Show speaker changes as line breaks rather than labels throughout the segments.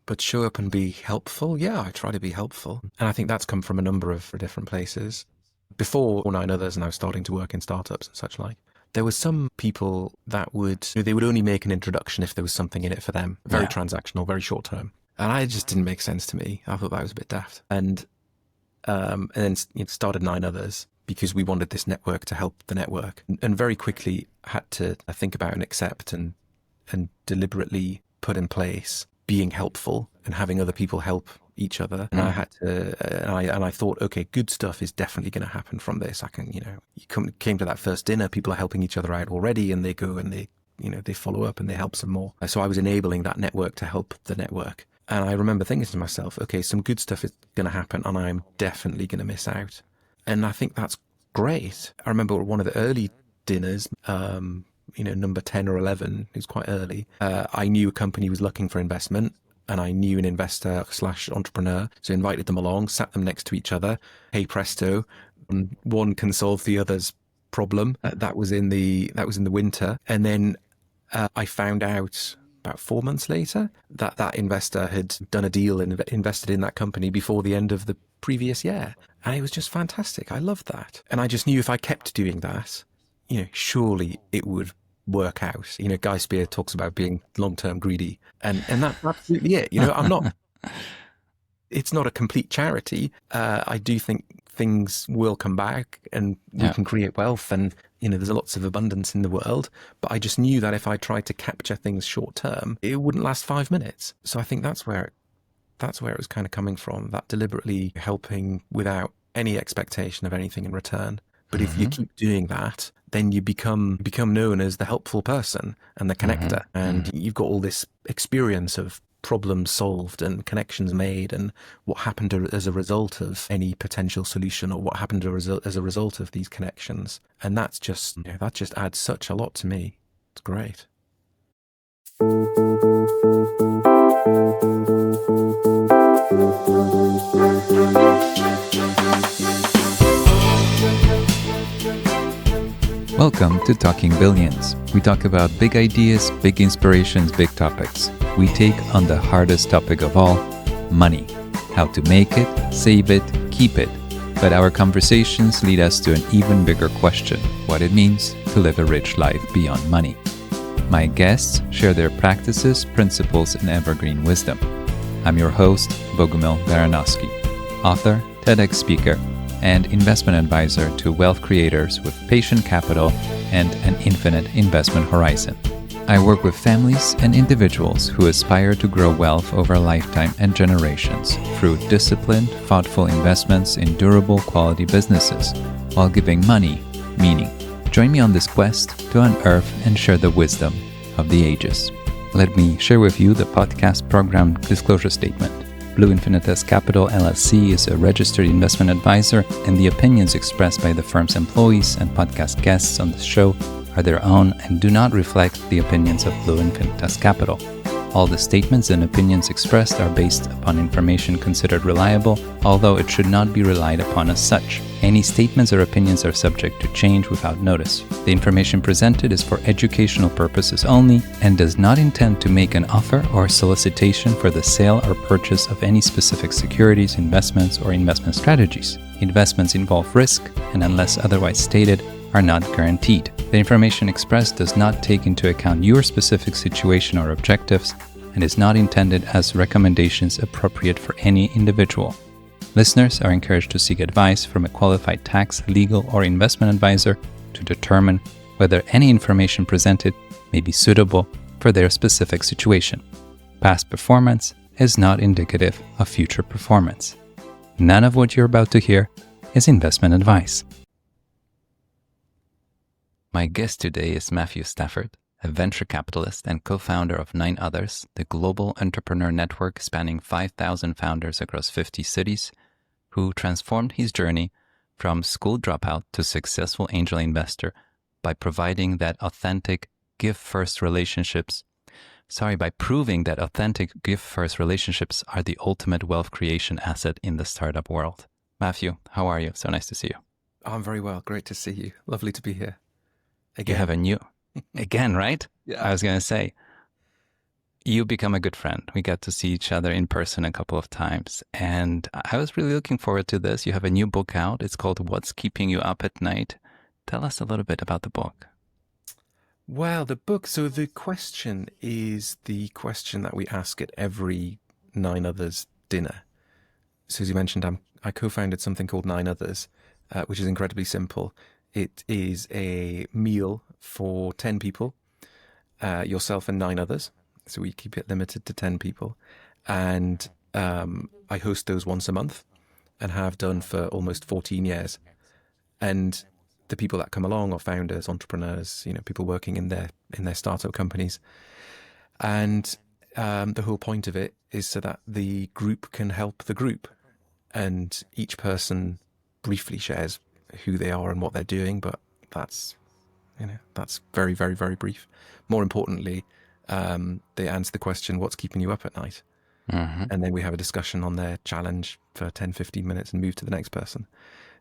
but show up and be helpful. Yeah, I try to be helpful. And I think that's come from a number of different places. Before 9others, and I was starting to work in startups and such like, there were some people that they would only make an introduction if there was something in it for them. Very transactional, very short term. And it just didn't make sense to me. I thought that was a bit daft. And then started 9others because we wanted this network to help the network. And very quickly had to think about and accept and deliberately put in place being helpful and having other people help each other. And I had to, and I thought, okay, good stuff is definitely going to happen from this. I can, came to that first dinner, people are helping each other out already, and they go and they follow up and they help some more. So I was enabling that network to help the network. And I remember thinking to myself, okay, some good stuff is going to happen and I'm definitely going to miss out. And I think that's great. I remember one of the early dinners, number 10 or 11, it was quite early. I knew a company was looking for investment, and I knew an investor / entrepreneur. So I invited them along, sat them next to each other. Hey presto, one can solve the other's problem. That was in the winter. And then I found out about 4 months later that investor had done a deal and invested in that company before the end of the previous year. And it was just fantastic. I loved that. And I just knew if I kept doing that, surely it would work out. Guy Spier talks about being long-term greedy, and that's absolutely it. I'm not, it's not a complete charity. I do think things will come back and we can create wealth, and there's lots of abundance in the world, but I just knew that if I tried to capture things short-term, it wouldn't last 5 minutes. So I think that's where it was kind of coming from, that deliberately helping without any expectation of anything in return. But if you keep doing that, then you become known as the helpful person and the connector. And you've got all this experience of problems solved and connections made and what happened as a result of any potential solution, or what happened as a result of these connections. And that just adds such a lot to me. It's great.
Welcome to Talking Billions. We talk about big ideas, big inspirations, big topics. We take on the hardest topic of all, money. How to make it, save it, keep it. But our conversations lead us to an even bigger question, what it means to live a rich life beyond money. My guests share their practices, principles, and evergreen wisdom. I'm your host, Bogumil Baranowski, author, TEDx speaker, and investment advisor to wealth creators with patient capital and an infinite investment horizon. I work with families and individuals who aspire to grow wealth over a lifetime and generations through disciplined, thoughtful investments in durable quality businesses while giving money meaning. Join me on this quest to unearth and share the wisdom of the ages. Let me share with you the podcast program disclosure statement. Blue Infinitas Capital LLC is a registered investment advisor, and the opinions expressed by the firm's employees and podcast guests on the show are their own and do not reflect the opinions of Blue Infinitas Capital. All the statements and opinions expressed are based upon information considered reliable, although it should not be relied upon as such. Any statements or opinions are subject to change without notice. The information presented is for educational purposes only and does not intend to make an offer or solicitation for the sale or purchase of any specific securities, investments, or investment strategies. Investments involve risk and, unless otherwise stated, are not guaranteed. The information expressed does not take into account your specific situation or objectives and is not intended as recommendations appropriate for any individual. Listeners are encouraged to seek advice from a qualified tax, legal, or investment advisor to determine whether any information presented may be suitable for their specific situation. Past performance is not indicative of future performance. None of what you're about to hear is investment advice. My guest today is Matthew Stafford, a venture capitalist and co-founder of 9others, the global entrepreneur network spanning 5,000 founders across 50 cities, who transformed his journey from school dropout to successful angel investor by proving that authentic give-first relationships are the ultimate wealth creation asset in the startup world. Matthew, how are you? So nice to see you.
I'm very well. Great to see you. Lovely to be here.
Again. You have a new, again, right?
Yeah.
I was going to say, you become a good friend. We got to see each other in person a couple of times. And I was really looking forward to this. You have a new book out. It's called What's Keeping You Up at Night. Tell us a little bit about the book.
Well, the book, so the question is the question that we ask at every Nine Others dinner. So as you mentioned, I co-founded something called Nine Others, which is incredibly simple. It is a meal for 10 people, yourself and 9 others. So we keep it limited to 10 people. And I host those once a month and have done for almost 14 years. And the people that come along are founders, entrepreneurs, people working in their startup companies. And the whole point of it is so that the group can help the group. And each person briefly shares who they are and what they're doing, but that's very, very, very brief. More importantly, they answer the question, what's keeping you up at night?
Mm-hmm.
And then we have a discussion on their challenge for 10, 15 minutes and move to the next person.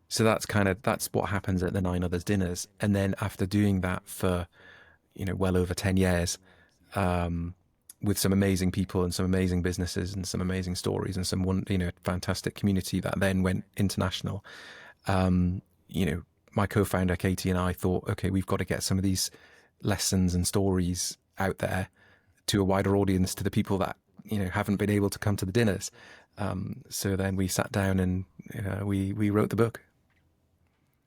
So that's what happens at the Nine Others dinners. And then after doing that for, well over 10 years, with some amazing people and some amazing businesses and some amazing stories and some fantastic community that then went international, my co-founder Katie and I thought, okay, we've got to get some of these lessons and stories out there to a wider audience, to the people that haven't been able to come to the dinners. So then we sat down and we wrote the book.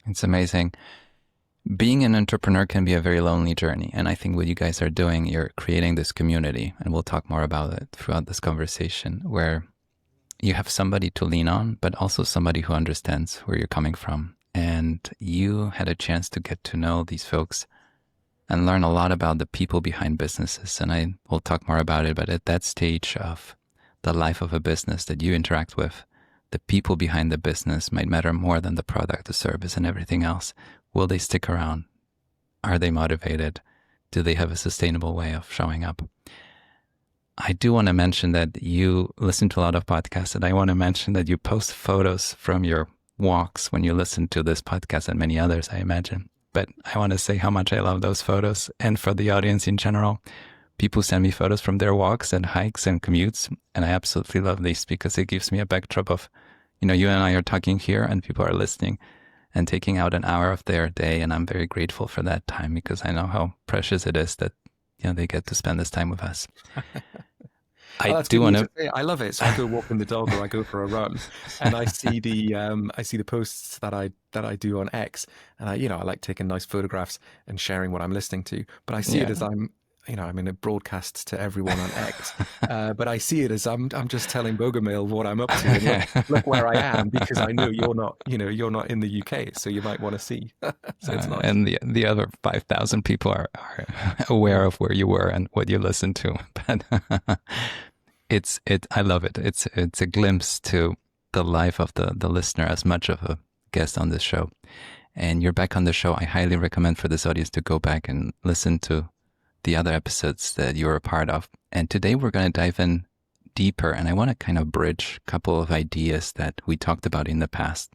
It's amazing. Being an entrepreneur can be a very lonely journey. And I think what you guys are doing, you're creating this community, and we'll talk more about it throughout this conversation, where you have somebody to lean on, but also somebody who understands where you're coming from. And you had a chance to get to know these folks and learn a lot about the people behind businesses. And I will talk more about it, but at that stage of the life of a business that you interact with, the people behind the business might matter more than the product, the service, and everything else. Will they stick around? Are they motivated? Do they have a sustainable way of showing up? I do want to mention that you listen to a lot of podcasts, and I want to mention that you post photos from your walks when you listen to this podcast and many others, I imagine. But I want to say how much I love those photos. And for the audience in general, people send me photos from their walks and hikes and commutes. And I absolutely love this because it gives me a backdrop of, you and I are talking here and people are listening and taking out an hour of their day. And I'm very grateful for that time because I know how precious it is that, they get to spend this time with us.
I do want to. I love it. So I go walking the dog or I go for a run, and I see the posts that I do on X, and I like taking nice photographs and sharing what I'm listening to. But I see it as I'm in a broadcast to everyone on X, but I see it as I'm just telling Bogomil what I'm up to. And look where I am, because I know you're not in the UK, so you might want to see. So it's nice.
And the other 5,000 people are aware of where you were and what you listened to. But I love it. It's a glimpse to the life of the listener as much of a guest on this show. And you're back on the show. I highly recommend for this audience to go back and listen to the other episodes that you're a part of. And today we're going to dive in deeper, and I want to kind of bridge a couple of ideas that we talked about in the past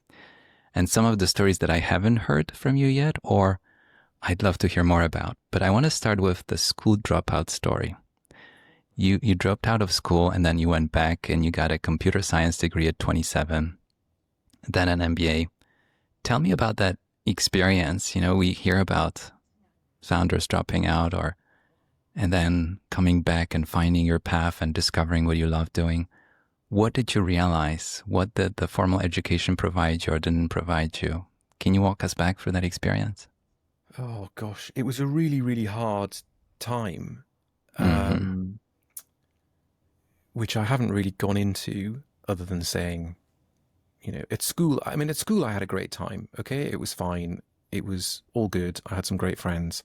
and some of the stories that I haven't heard from you yet, or I'd love to hear more about. But I want to start with the school dropout story. You dropped out of school and then you went back and you got a computer science degree at 27, then an MBA. Tell me about that experience. We hear about founders dropping out and then coming back and finding your path and discovering what you love doing. What did you realize? What did the formal education provide you or didn't provide you? Can you walk us back through that experience?
Oh gosh, it was a really, really hard time. Which I haven't really gone into, other than saying, at school I had a great time. Okay, it was fine. It was all good. I had some great friends.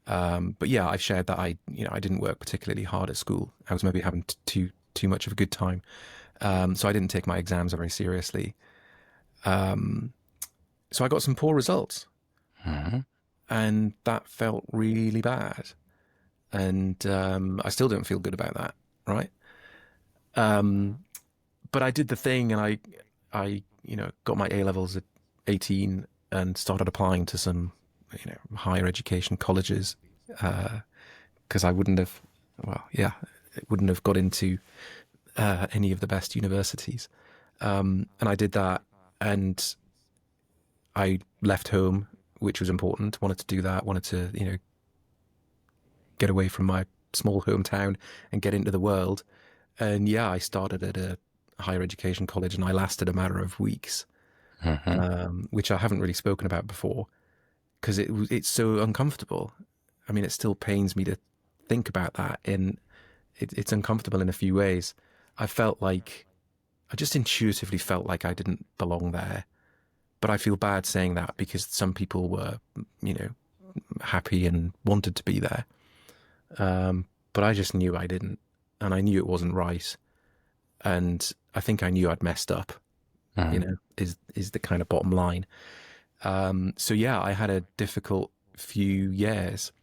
But yeah, I've shared that I didn't work particularly hard at school. I was maybe having too much of a good time. So I didn't take my exams very seriously. So I got some poor results. And that felt really bad. And I still don't feel good about that, right? But I did the thing, and I got my A-levels at 18 and started applying to some, higher education colleges, because I wouldn't have, wouldn't have got into any of the best universities. And I did that, and I left home, which was important. Wanted to do that. Wanted to, get away from my small hometown and get into the world. And yeah, I started at a higher education college, and I lasted a matter of weeks, which I haven't really spoken about before because it's so uncomfortable. I mean, it still pains me to think about that, and it's uncomfortable in a few ways. I just intuitively felt like I didn't belong there. But I feel bad saying that because some people were, happy and wanted to be there. But I just knew I didn't, and I knew it wasn't right. And I think I knew I'd messed up, is the kind of bottom line. So yeah, I had a difficult few years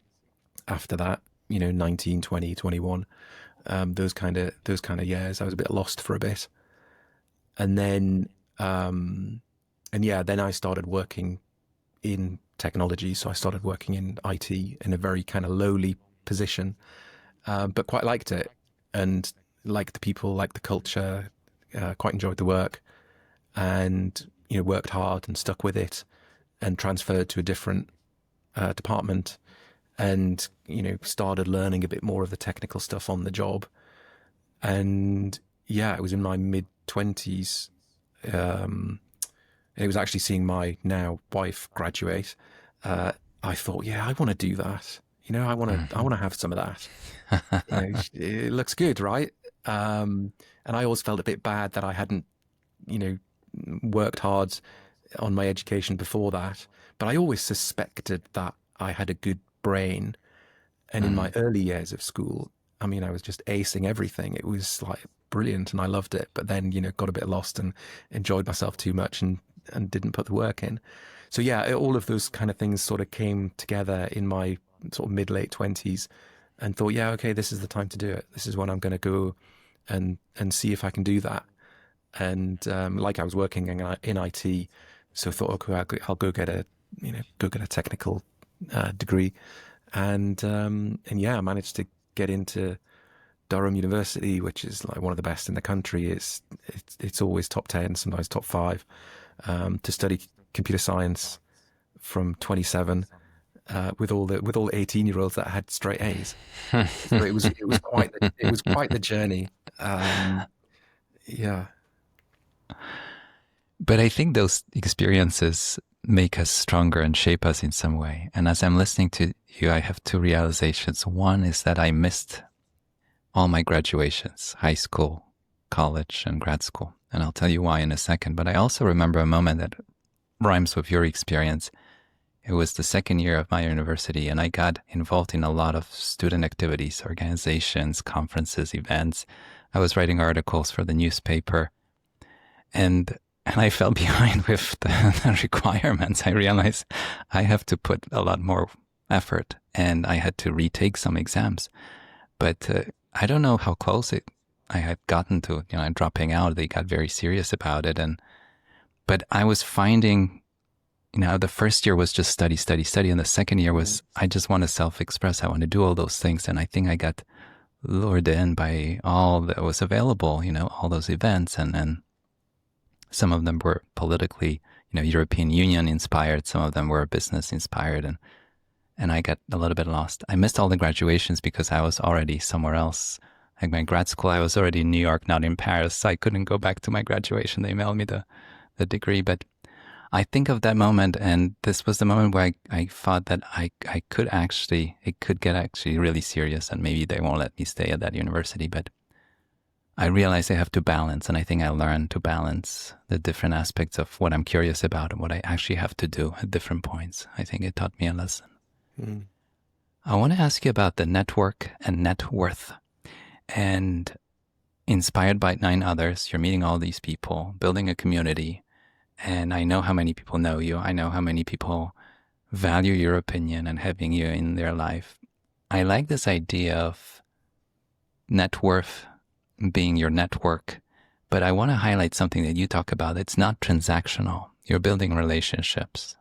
after that, 19, 20, 21, those kind of years. I was a bit lost for a bit. And then, then I started working in technology. So I started working in IT in a very kind of lowly position, but quite liked it and liked the people, liked the culture, quite enjoyed the work, and, worked hard and stuck with it and transferred to a different department and, started learning a bit more of the technical stuff on the job. And yeah, it was in my mid-20s. It was actually seeing my now wife graduate. I thought, yeah, I want to do that. I want to have some of that. It looks good, right? And I always felt a bit bad that I hadn't, worked hard on my education before that. But I always suspected that I had a good brain. And in my early years of school, I mean, I was just acing everything. It was like brilliant and I loved it. But then, got a bit lost and enjoyed myself too much and didn't put the work in. So yeah, all of those kind of things sort of came together in my sort of mid-late 20s and thought, yeah, okay, this is the time to do it. This is when I'm going to go and see if I can do that. And like I was working in IT, so I thought, okay, I'll go get a technical degree. And yeah, I managed to get into Durham University, which is like one of the best in the country. It's always top 10, sometimes top 5, to study computer science from 27 with all the 18-year-olds that had straight A's. So it was quite the journey. Yeah.
But I think those experiences make us stronger and shape us in some way. And as I'm listening to you, I have two realizations. One is that I missed all my graduations, high school, college, and grad school. And I'll tell you why in a second. But I also remember a moment that rhymes with your experience. It was the second year of my university, and I got involved in a lot of student activities, organizations, conferences, events. I was writing articles for the newspaper, and I fell behind with the requirements. I realized I have to put a lot more effort, and I had to retake some exams. But I don't know how close I had gotten to, dropping out. They got very serious about it. But I was finding, the first year was just study. And the second year was, I just want to self-express. I want to do all those things. And I think I got lured in by all that was available, all those events. And some of them were politically, European Union inspired. Some of them were business inspired. And I got a little bit lost. I missed all the graduations because I was already somewhere else. Like my grad school, I was already in New York, not in Paris. So I couldn't go back to my graduation. They mailed me the degree. But I think of that moment, and this was the moment where I thought that it could get actually really serious, and maybe they won't let me stay at that university. But I realized I have to balance, and I think I learned to balance the different aspects of what I'm curious about and what I actually have to do at different points. I think it taught me a lesson. Mm. I want to ask you about the network and net worth. And inspired by 9 others, you're meeting all these people, building a community. And I know how many people know you. I know how many people value your opinion and having you in their life. I like this idea of net worth being your network, but I want to highlight something that you talk about. It's not transactional. You're building relationships.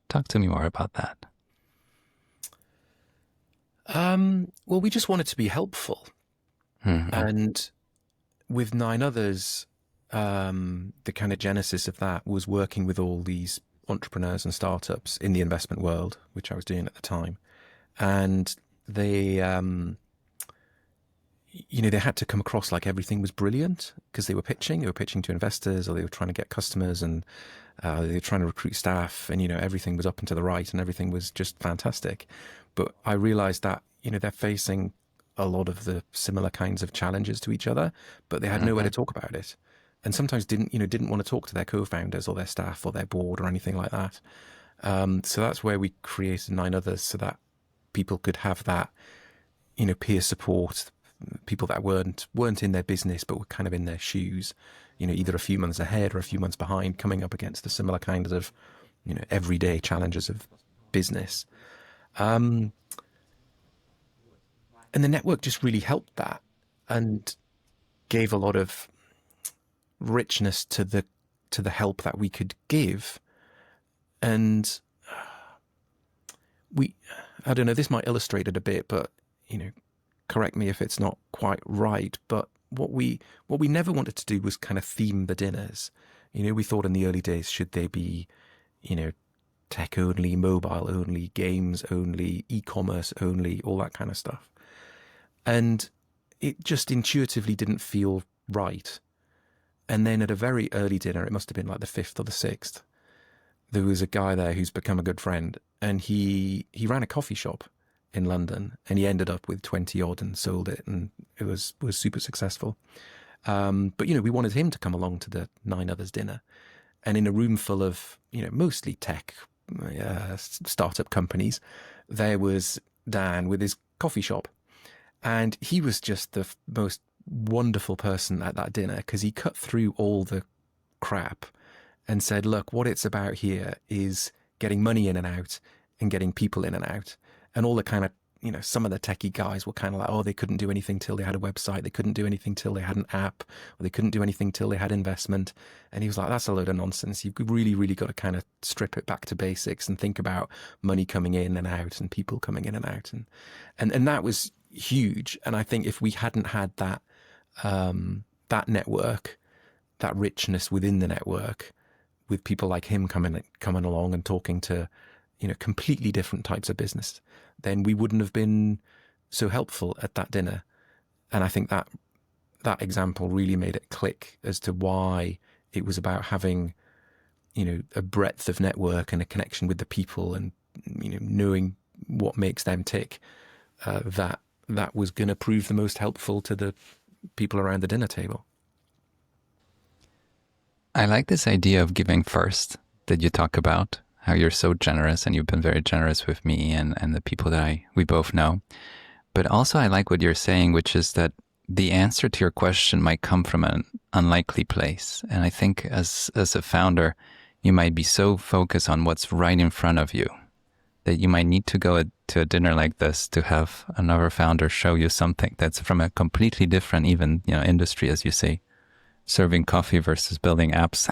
Talk to me more about that.
Well, we just wanted to be helpful.
Mhm.
And with Nine Others, the kind of genesis of that was working with all these entrepreneurs and startups in the investment world, which I was doing at the time. And they, they had to come across like everything was brilliant because they were pitching to investors, or they were trying to get customers, and they were trying to recruit staff, and, everything was up and to the right and everything was just fantastic. But I realized that, they're facing a lot of the similar kinds of challenges to each other, but they had nowhere to
Mhm.
talk about it. And sometimes didn't want to talk to their co-founders or their staff or their board or anything like that. So that's where we created Nine Others, so that people could have that, peer support, people that weren't in their business but were kind of in their shoes, either a few months ahead or a few months behind, coming up against the similar kinds of, everyday challenges of business. Um, and the network just really helped that, and gave a lot of richness to the help that we could give. And we, I don't know, this might illustrate it a bit, but, correct me if it's not quite right, but what we never wanted to do was kind of theme the dinners. We thought in the early days, should they be, you know, tech only, mobile only, games only, e-commerce only, all that kind of stuff. And it just intuitively didn't feel right. And then at a very early dinner, it must have been like the fifth or the sixth, there was a guy there who's become a good friend, and he ran a coffee shop in London, and he ended up with 20 odd and sold it, and it was super successful. But we wanted him to come along to the Nine Others dinner, and in a room full of mostly tech startup companies, there was Dan with his coffee shop, and he was just the most wonderful person at that dinner, because he cut through all the crap and said, look, what it's about here is getting money in and out and getting people in and out. And all the kind of, some of the techie guys were kind of like, oh, they couldn't do anything till they had a website. They couldn't do anything till they had an app, or they couldn't do anything till they had investment. And he was like, that's a load of nonsense. You've really, really got to kind of strip it back to basics and think about money coming in and out and people coming in and out. And that was huge. And I think if we hadn't had that, that network, that richness within the network, with people like him coming along and talking to, completely different types of business, then we wouldn't have been so helpful at that dinner. And I think that example really made it click as to why it was about having, a breadth of network and a connection with the people, and, knowing what makes them tick, that was going to prove the most helpful to the people around the dinner table.
I like this idea of giving first that you talk about, how you're so generous, and you've been very generous with me and the people that we both know. But also I like what you're saying, which is that the answer to your question might come from an unlikely place. And I think as a founder, you might be so focused on what's right in front of you that you might need to go to a dinner like this to have another founder show you something that's from a completely different, even, industry, as you say. Serving coffee versus building apps.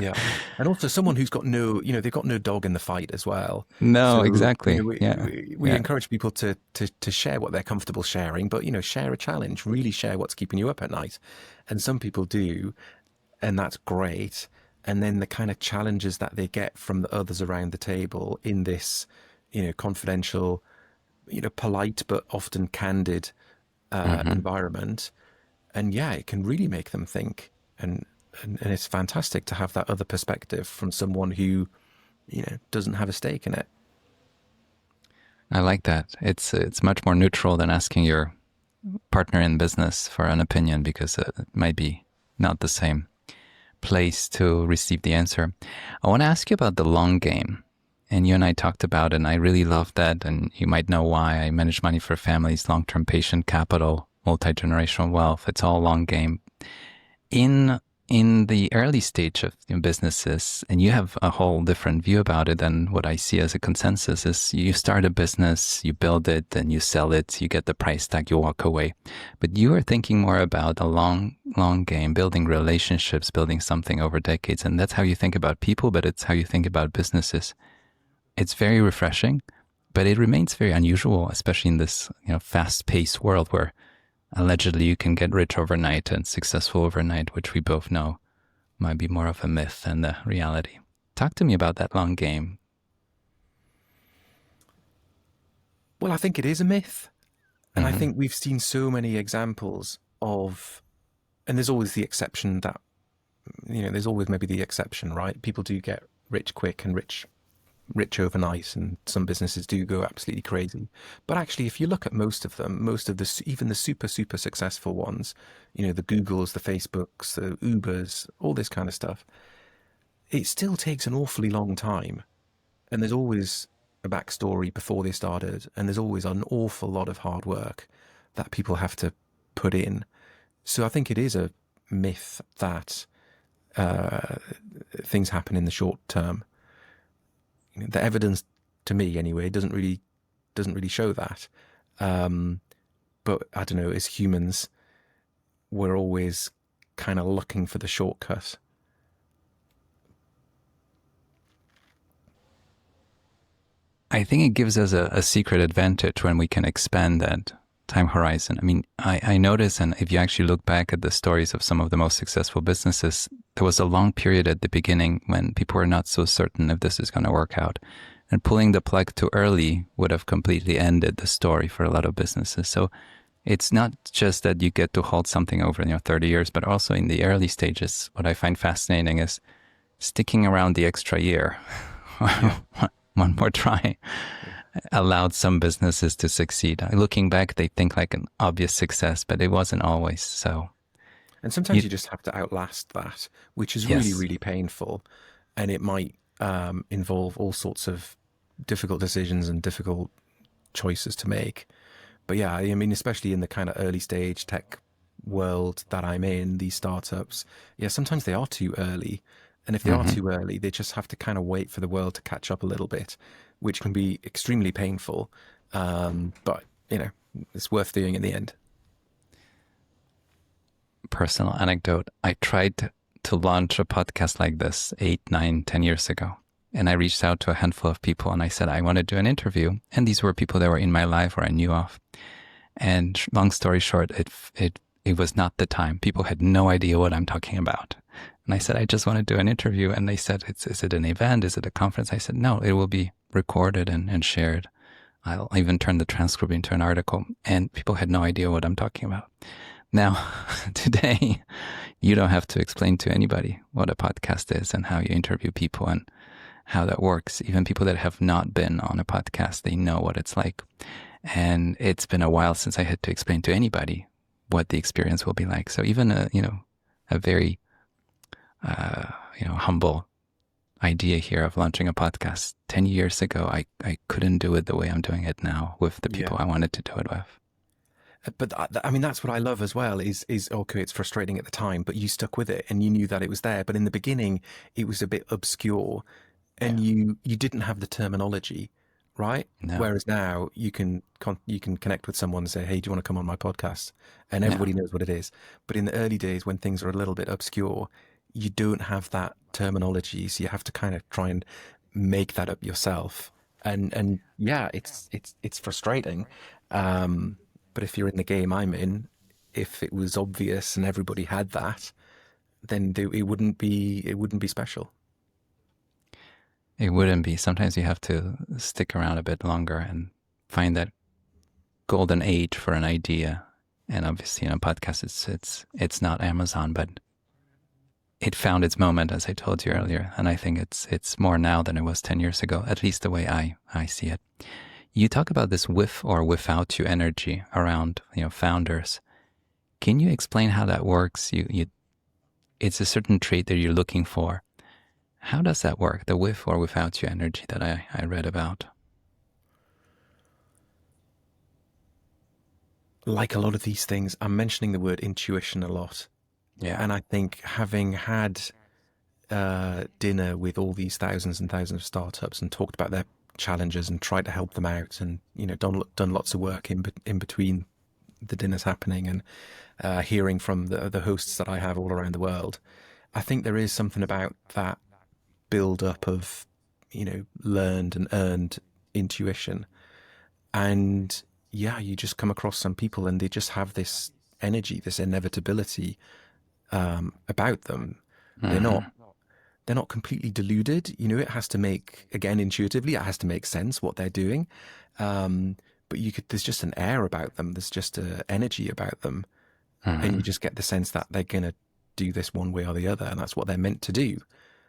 Yeah. And also someone who's got they've got no dog in the fight as well.
No,
So,
exactly.
we encourage people to share what they're comfortable sharing, but, share a challenge, really share what's keeping you up at night. And some people do, and that's great. And then the kind of challenges that they get from the others around the table in this, confidential, polite, but often candid environment. And yeah, it can really make them think, and it's fantastic to have that other perspective from someone who, doesn't have a stake in it.
I like that. It's much more neutral than asking your partner in business for an opinion, because it might be not the same place to receive the answer. I want to ask you about the long game. And you and I talked about it, and I really love that. And you might know why. I manage money for families, long-term patient capital, multi-generational wealth. It's all long game. In the early stage of businesses, and you have a whole different view about it than what I see as a consensus, is you start a business, you build it, then you sell it, you get the price tag, you walk away. But you are thinking more about a long game, building relationships, building something over decades. And that's how you think about people, but it's how you think about businesses. It's very refreshing, but it remains very unusual, especially in this fast-paced world where allegedly you can get rich overnight and successful overnight, which we both know might be more of a myth than the reality. Talk to me about that long game.
Well, I think it is a myth. And I think we've seen so many examples of, and there's always the exception that, there's always maybe the exception, right? People do get rich quick and rich overnight, and some businesses do go absolutely crazy. But actually, if you look at most of them, even the super, super successful ones, the Googles, the Facebooks, the Ubers, all this kind of stuff, it still takes an awfully long time. And there's always a backstory before they started, and there's always an awful lot of hard work that people have to put in. So I think it is a myth that things happen in the short term. The evidence, to me anyway, doesn't really show that. But I don't know, as humans, we're always kind of looking for the shortcut.
I think it gives us a secret advantage when we can expand that time horizon. I mean, I notice, and if you actually look back at the stories of some of the most successful businesses, there was a long period at the beginning when people were not so certain if this is going to work out. And pulling the plug too early would have completely ended the story for a lot of businesses. So it's not just that you get to hold something over 30 years, but also in the early stages. What I find fascinating is sticking around the extra year. One more try allowed some businesses to succeed. Looking back, they think like an obvious success, but it wasn't always so.
And sometimes you just have to outlast that, which is really, really painful. And it might involve all sorts of difficult decisions and difficult choices to make. But yeah, I mean, especially in the kind of early stage tech world that I'm in, these startups, sometimes they are too early. And if they are too early, they just have to kind of wait for the world to catch up a little bit, which can be extremely painful. But, it's worth doing in the end.
Personal anecdote. I tried to launch a podcast like this 8, 9, 10 years ago. And I reached out to a handful of people and I said, I want to do an interview. And these were people that were in my life or I knew of. And long story short, it was not the time. People had no idea what I'm talking about. And I said, I just want to do an interview. And they said, is it an event? Is it a conference? I said, no, it will be recorded and shared. I'll even turn the transcript into an article. And people had no idea what I'm talking about. Now, today, you don't have to explain to anybody what a podcast is and how you interview people and how that works. Even people that have not been on a podcast, they know what it's like. And it's been a while since I had to explain to anybody what the experience will be like. So even a very humble idea here of launching a podcast 10 years ago, I couldn't do it the way I'm doing it now with the people I wanted to do it with.
But I mean, that's what I love as well is okay, it's frustrating at the time, but you stuck with it and you knew that it was there. But in the beginning, it was a bit obscure and you didn't have the terminology, right? No. Whereas now you can connect with someone and say, hey, do you want to come on my podcast? And everybody knows what it is. But in the early days when things are a little bit obscure, you don't have that terminology. So you have to kind of try and make that up yourself. And yeah, it's frustrating. But if you're in the game I'm in, if it was obvious and everybody had that, then it wouldn't be special.
It wouldn't be. Sometimes you have to stick around a bit longer and find that golden age for an idea. And obviously, podcast, it's not Amazon, but it found its moment, as I told you earlier. And I think it's more now than it was 10 years ago, at least the way I see it. You talk about this with or without you energy around, founders. Can you explain how that works? It's a certain trait that you're looking for. How does that work? The with or without you energy that I read about.
Like a lot of these things, I'm mentioning the word intuition a lot. Yeah. And I think having had dinner with all these thousands and thousands of startups and talked about their challenges and tried to help them out and done lots of work in between the dinners happening and hearing from the hosts that I have all around the world, I think there is something about that build up of learned and earned intuition. And you just come across some people and they just have this energy, this inevitability about them. They're not completely deluded. You know, it has to make, again, intuitively, it has to make sense what they're doing. But there's just an air about them. There's just an energy about them. And you just get the sense that they're going to do this one way or the other. And that's what they're meant to do.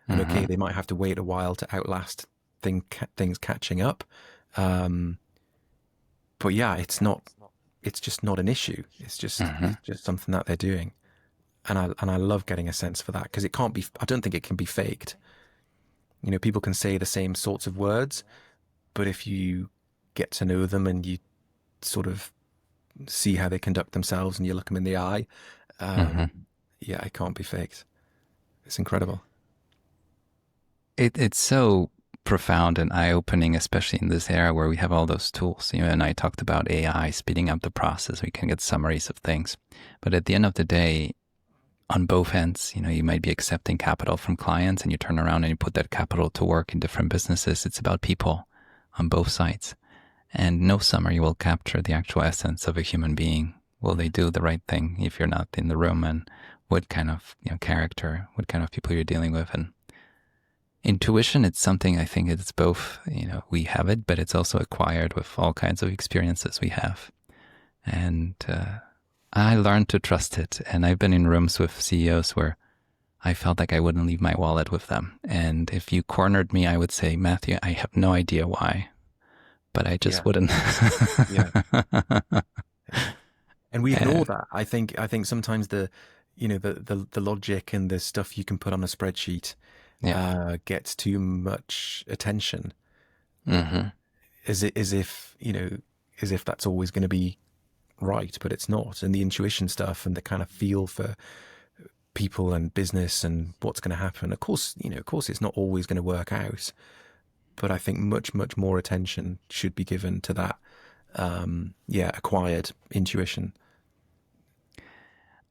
And okay, they might have to wait a while to outlast things catching up. But yeah, it's just not an issue. It's just something that they're doing. And I love getting a sense for that, because I don't think it can be faked. You know, people can say the same sorts of words, but if you get to know them and you sort of see how they conduct themselves and you look them in the eye, yeah, it can't be faked. It's incredible.
It's so profound and eye-opening, especially in this era where we have all those tools. You and I talked about AI speeding up the process. We can get summaries of things. But at the end of the day, on both ends, you know, you might be accepting capital from clients and you turn around and you put that capital to work in different businesses. It's about people on both sides. And no summary will capture the actual essence of a human being. Will they do the right thing if you're not in the room? And what kind of, you know, character, what kind of people you're dealing with? And intuition, it's something, I think it's both, you know, we have it, but it's also acquired with all kinds of experiences we have. And I learned to trust it. And I've been in rooms with CEOs where I felt like I wouldn't leave my wallet with them. And if you cornered me, I would say, Matthew, I have no idea why, but I just wouldn't.
Yeah. And we ignore that. I think sometimes the logic and the stuff you can put on a spreadsheet gets too much attention. As if that's always going to be right, but it's not. And the intuition stuff and the kind of feel for people and business and what's going to happen. Of course, it's not always going to work out, but I think much, much more attention should be given to that, acquired intuition.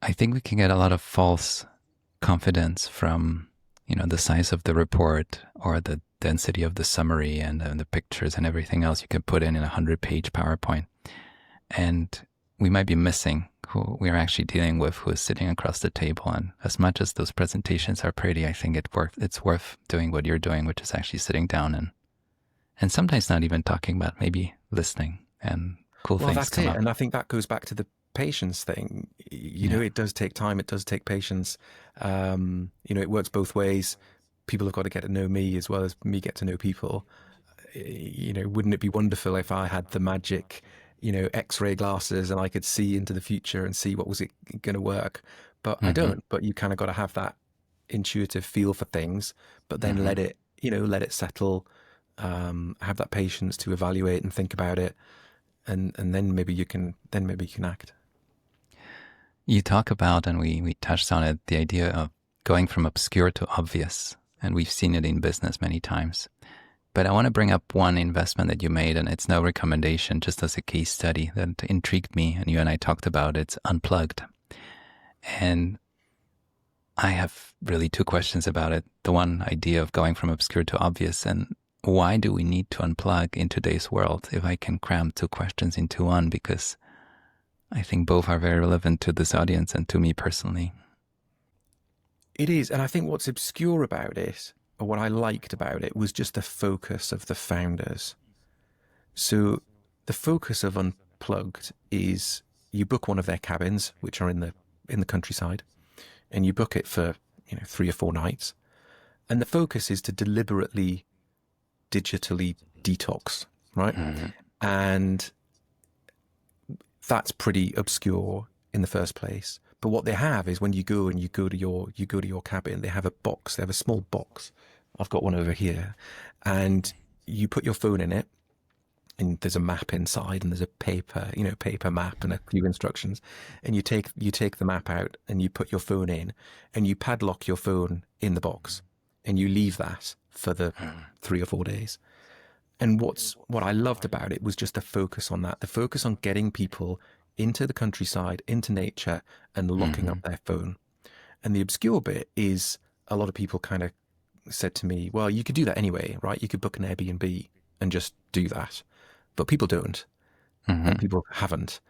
I think we can get a lot of false confidence from, the size of the report or the density of the summary and the pictures and everything else you can put in a 100-page PowerPoint. And we might be missing who we are actually dealing with, who is sitting across the table. And as much as those presentations are pretty, I think it's worth doing what you're doing, which is actually sitting down and sometimes not even talking, but maybe listening, and cool things
that's
come
it.
up.
And I think that goes back to the patience thing. It does take time. It does take patience. It works both ways. People have got to get to know me as well as me get to know people. Wouldn't it be wonderful if I had the magic, X-ray glasses and I could see into the future and see what was it going to work? But I don't. But you kind of got to have that intuitive feel for things, but then let it settle. Have that patience to evaluate and think about it, and then maybe you can act.
You talk about, and we touched on it, the idea of going from obscure to obvious, and we've seen it in business many times. But I want to bring up one investment that you made, and it's no recommendation, just as a case study that intrigued me, and you and I talked about. It's Unplugged. And I have really two questions about it. The one idea of going from obscure to obvious, and why do we need to unplug in today's world? If I can cram two questions into one, because I think both are very relevant to this audience and to me personally.
It is. And I think what's obscure about it, or what I liked about it, was just the focus of the founders. So the focus of Unplugged is you book one of their cabins, which are in the countryside, and you book it for 3 or 4 nights. And the focus is to deliberately digitally detox, right? And that's pretty obscure in the first place. But what they have is when you go to your cabin, they have a box. They have a small box. I've got one over here, and you put your phone in it, and there's a map inside, and there's a paper map and a few instructions, and you take the map out and you put your phone in, and you padlock your phone in the box, and you leave that for the 3 or 4 days. And what I loved about it was just the focus on that, the focus on getting people into the countryside, into nature, and locking up their phone. And the obscure bit is a lot of people kind of said to me, well, you could do that anyway, right? You could book an Airbnb and just do that. But people don't. And people haven't.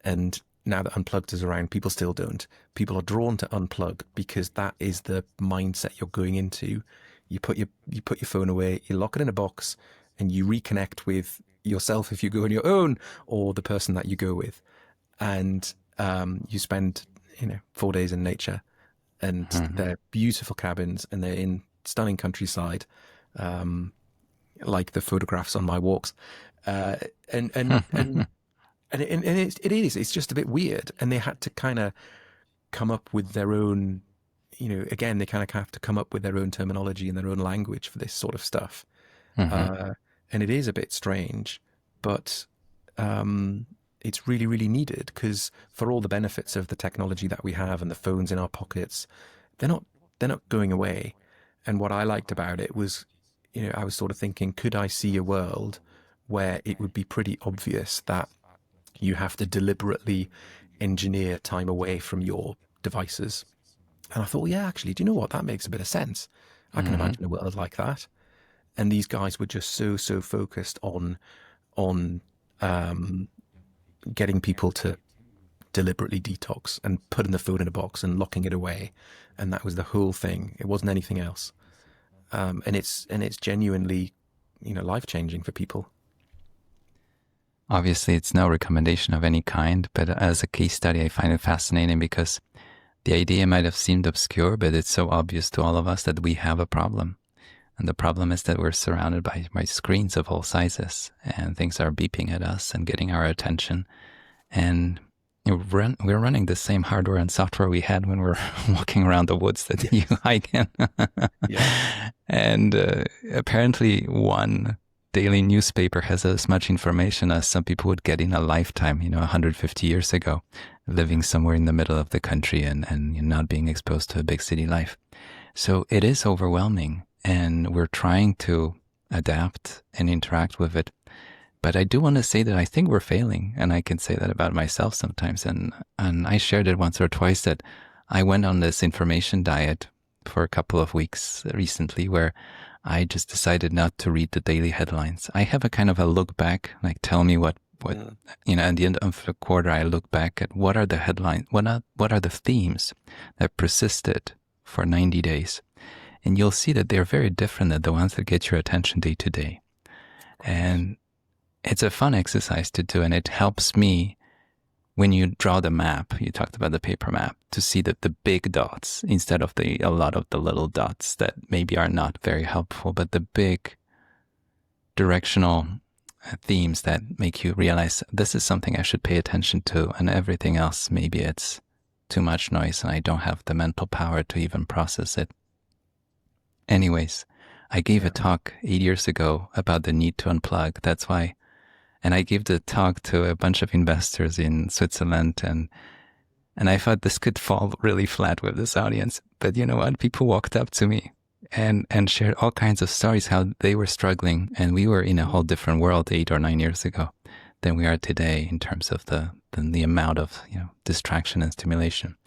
And now that Unplugged is around, people still don't. People are drawn to Unplug because that is the mindset you're going into. You put your phone away, you lock it in a box, and you reconnect with yourself if you go on your own, or the person that you go with, and you spend 4 days in nature, and they're beautiful cabins, and they're in stunning countryside, like the photographs on my walks, and it's just a bit weird, and they had to kind of come up with their own, again, they kind of have to come up with their own terminology and their own language for this sort of stuff. And it is a bit strange, but it's really, really needed, because for all the benefits of the technology that we have and the phones in our pockets, they're not going away. And what I liked about it was, I was sort of thinking, could I see a world where it would be pretty obvious that you have to deliberately engineer time away from your devices? And I thought, well, yeah, actually, do you know what? That makes a bit of sense. I can imagine a world like that. And these guys were just so focused on getting people to deliberately detox and putting the food in a box and locking it away. And that was the whole thing. It wasn't anything else. And it's genuinely, life-changing for people.
Obviously, it's no recommendation of any kind, but as a case study, I find it fascinating because the idea might have seemed obscure, but it's so obvious to all of us that we have a problem. And the problem is that we're surrounded by screens of all sizes, and things are beeping at us and getting our attention. And we're running the same hardware and software we had when we're walking around the woods that you hike in.
Yeah.
And apparently one daily newspaper has as much information as some people would get in a lifetime, 150 years ago, living somewhere in the middle of the country and not being exposed to a big city life. So it is overwhelming, and we're trying to adapt and interact with it. But I do want to say that I think we're failing, and I can say that about myself sometimes. And I shared it once or twice that I went on this information diet for a couple of weeks recently where I just decided not to read the daily headlines. I have a kind of a look back, like tell me what at the end of the quarter, I look back at what are the headlines, what are the themes that persisted for 90 days. And you'll see that they're very different than the ones that get your attention day to day. And it's a fun exercise to do, and it helps me when you draw the map. You talked about the paper map, to see the big dots instead of a lot of the little dots that maybe are not very helpful, but the big directional themes that make you realize this is something I should pay attention to, and everything else, maybe it's too much noise and I don't have the mental power to even process it. Anyways, I gave a talk 8 years ago about the need to unplug. That's why. And I gave the talk to a bunch of investors in Switzerland, and I thought this could fall really flat with this audience. But you know what? People walked up to me and shared all kinds of stories, how they were struggling. And we were in a whole different world 8 or 9 years ago than we are today in terms of the amount of distraction and stimulation.